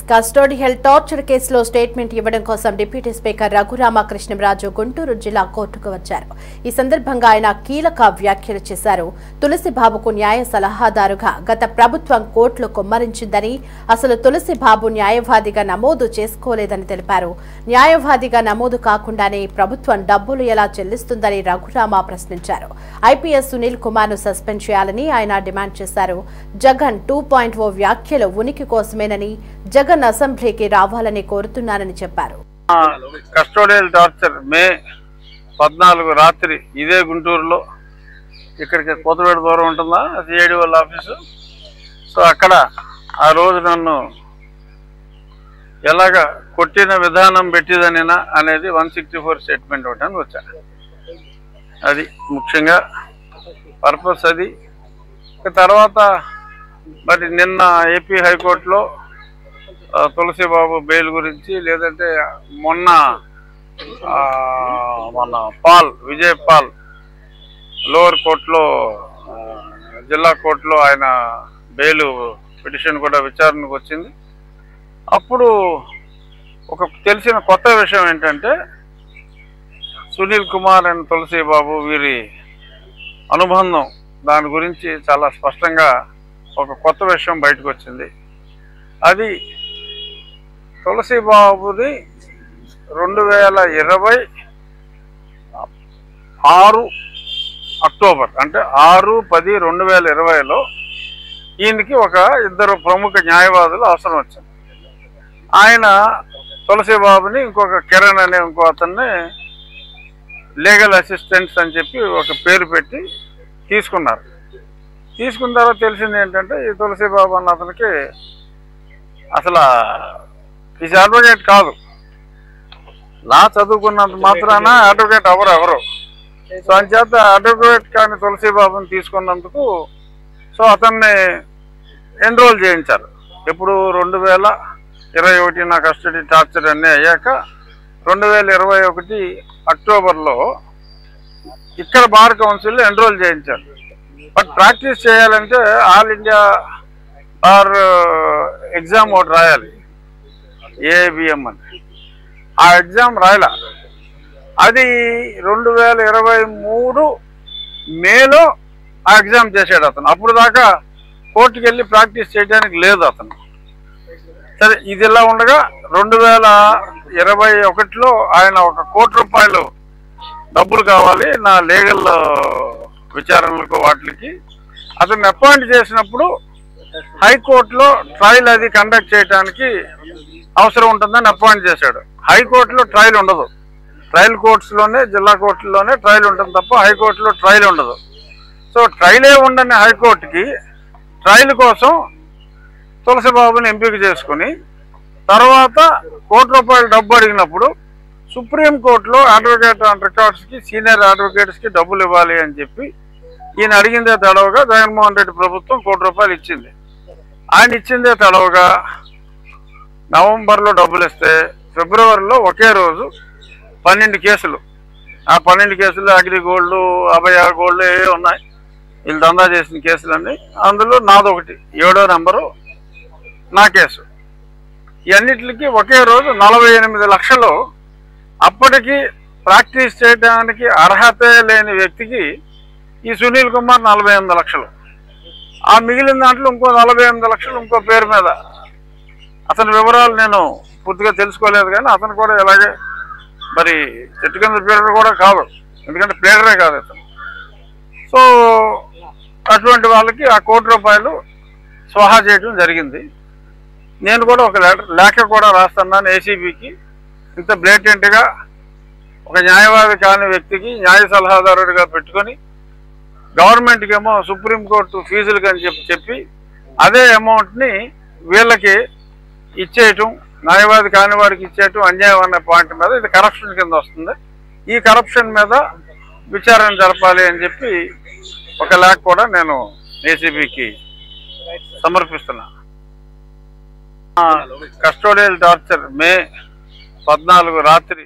Custodial torture కేసులో statement ఇవ్వడం కోసం డిప్యూటీ స్పీకర్ రఘురామకృష్ణంరాజు గుంటూరు జిల్లా కోర్టుకు వచ్చారు. ఈ సందర్భంగా ఆయన కీలక వ్యాఖ్యలు చేశారు. తులసిబాబుకు న్యాయ సలహాదారుగా గత ప్రభుత్వం కోర్టులు కుమ్మరించిందని, అసలు తులసిబాబు న్యాయవాదిగా నమోదు చేసుకోలేదని తెలిపారు. న్యాయవాదిగా నమోదు కాకుండానే ప్రభుత్వం డబ్బులు ఎలా చెల్లిస్తుందని రఘురామ ప్రశ్నించారు. ఐపీఎస్ సునీల్ కుమార్ ను సస్పెండ్ చేయాలని ఆయన డిమాండ్ చేశారు. జగన్ 2.0 వ్యాఖ్యలు ఉనికి కోసమేనని, జగన్ అసెంబ్లీకి రావాలని కోరుతున్నానని చెప్పారు. కస్టోడియల్ టార్చర్ మే 14 రాత్రి ఇదే గుంటూరులో, ఇక్కడికి కొత్తపేట దూరం ఉంటుందా సిఐడి వాళ్ళ ఆఫీసు. సో అక్కడ ఆ రోజు నన్ను ఎలాగ కొట్టిన విధానం పెట్టిదనినా అనేది 164 స్టేట్మెంట్ ఒకటి వచ్చా. అది ముఖ్యంగా పర్పస్ అది. తర్వాత మరి నిన్న ఏపీ హైకోర్టులో తులసిబాబు బెయిల్ గురించి, లేదంటే మొన్న విజయ్ పాల్ లోవర్ కోర్టులో, జిల్లా కోర్టులో ఆయన బెయిల్ పిటిషన్ కూడా విచారణకు వచ్చింది. అప్పుడు ఒక తెలిసిన కొత్త విషయం ఏంటంటే, సునీల్ కుమార్ అండ్ తులసిబాబు వీరి అనుబంధం, దాని గురించి చాలా స్పష్టంగా ఒక కొత్త విషయం బయటకు వచ్చింది. అది తులసిబాబుది 2026 అక్టోబర్, అంటే 6/10/2020లో ఈయనకి ఒక ఇద్దరు ప్రముఖ న్యాయవాదులు అవసరం వచ్చింది. ఆయన తులసిబాబుని ఇంకొక కిరణ్ అనే ఇంకో అతన్ని లీగల్ అసిస్టెంట్స్ అని చెప్పి ఒక పేరు పెట్టి తీసుకున్నారు. తీసుకున్న తర్వాత తెలిసింది ఏంటంటే, ఈ తులసిబాబు అన్న అతనికి అసలు ఈజ్ అడ్వకేట్ కాదు. లా చదువుకున్నంత మాత్రాన అడ్వకేట్ ఎవరు. సో అంచేత అడ్వకేట్ కానీ తులసిబాబుని తీసుకున్నందుకు సో అతన్ని ఎన్రోల్ చేయించారు. ఎప్పుడు 2021 నా కస్టడీ టార్చర్ అన్నీ అయ్యాక 2021 అక్టోబర్లో ఇక్కడ బార్ కౌన్సిల్లో ఎన్రోల్ చేయించారు. బట్ ప్రాక్టీస్ చేయాలంటే ఆల్ ఇండియా బార్ ఎగ్జామ్ ఒకటి రాయాలి, ఏఐబిఎం అని. ఆ ఎగ్జామ్ రాయలా. అది 2023 మేలో ఆ ఎగ్జామ్ చేశాడు అతను. అప్పుడు దాకా కోర్టుకి వెళ్ళి ప్రాక్టీస్ చేయడానికి లేదు అతను. సరే, ఇది ఇలా ఉండగా 2021లో ఆయన ₹1 కోటి డబ్బులు కావాలి నా లీగల్ విచారణలకు వాటికి. అతన్ని అపాయింట్ చేసినప్పుడు హైకోర్టులో ట్రయల్ అది కండక్ట్ చేయడానికి అవసరం ఉంటుందని అపాయింట్ చేశాడు. హైకోర్టులో ట్రయల్ ఉండదు. ట్రయల్ కోర్ట్స్లోనే, జిల్లా కోర్టులోనే ట్రయల్ ఉంటుంది తప్ప హైకోర్టులో ట్రయల్ ఉండదు. సో ట్రయలే ఉండని హైకోర్టుకి ట్రయల్ కోసం తులసిబాబుని ఎంపిక చేసుకుని, తర్వాత ₹1 కోటి డబ్బు అడిగినప్పుడు సుప్రీంకోర్టులో అడ్వకేట్ ఆన్ రికార్డ్స్కి, సీనియర్ అడ్వకేట్స్కి డబ్బులు ఇవ్వాలి అని చెప్పి ఈయన అడిగిందే తడవగా జగన్మోహన్ రెడ్డి ప్రభుత్వం ₹1 కోటి ఇచ్చింది. ఆయన ఇచ్చిందే తడవగా నవంబర్లో డబ్బులు ఇస్తే, ఫిబ్రవరిలో ఒకే రోజు 12 కేసులు. ఆ 12 కేసులు అగ్రిగోల్డ్, అభయ గోల్డ్ ఏ ఉన్నాయి, వీళ్ళు దందా చేసిన కేసులన్నీ. అందులో నాదొకటి, 7వ నెంబరు నా కేసు. ఇవన్నిటికి ఒకే రోజు 48 లక్షలు. అప్పటికి ప్రాక్టీస్ చేయడానికి అర్హత లేని వ్యక్తికి ఈ సునీల్ కుమార్ 48 లక్షలు. ఆ మిగిలిన దాంట్లో ఇంకో 48 లక్షలు ఇంకో పేరు మీద. అతని వివరాలు నేను పూర్తిగా తెలుసుకోలేదు, కానీ అతను కూడా ఇలాగే మరి చెట్టు కింద ప్లేడర్ కూడా కాదు, ఎందుకంటే ప్లేడరే కాదు అతను. సో అటువంటి వాళ్ళకి ఆ ₹1 కోటి స్వాహా చేయడం జరిగింది. నేను కూడా ఒక లేఖ కూడా రాస్తున్నాను ఏసీబీకి. ఇంత బ్లేటెంట్గా ఒక న్యాయవాది కాని వ్యక్తికి న్యాయ సలహాదారుడిగా పెట్టుకొని, గవర్నమెంట్కి ఏమో సుప్రీంకోర్టు ఫీజులు అని చెప్పి అదే అమౌంట్ని వీళ్ళకి ఇచ్చేయటం, న్యాయవాది కాని వాడికి ఇచ్చేయటం అన్యాయం అనే పాయింట్ మీద ఇది కరప్షన్ కింద వస్తుంది. ఈ కరప్షన్ మీద విచారణ జరపాలి అని చెప్పి ఒక లేఖ కూడా నేను ఏసీబీకి సమర్పిస్తున్నా. కస్టోడియల్ టార్చర్ మే 14 రాత్రి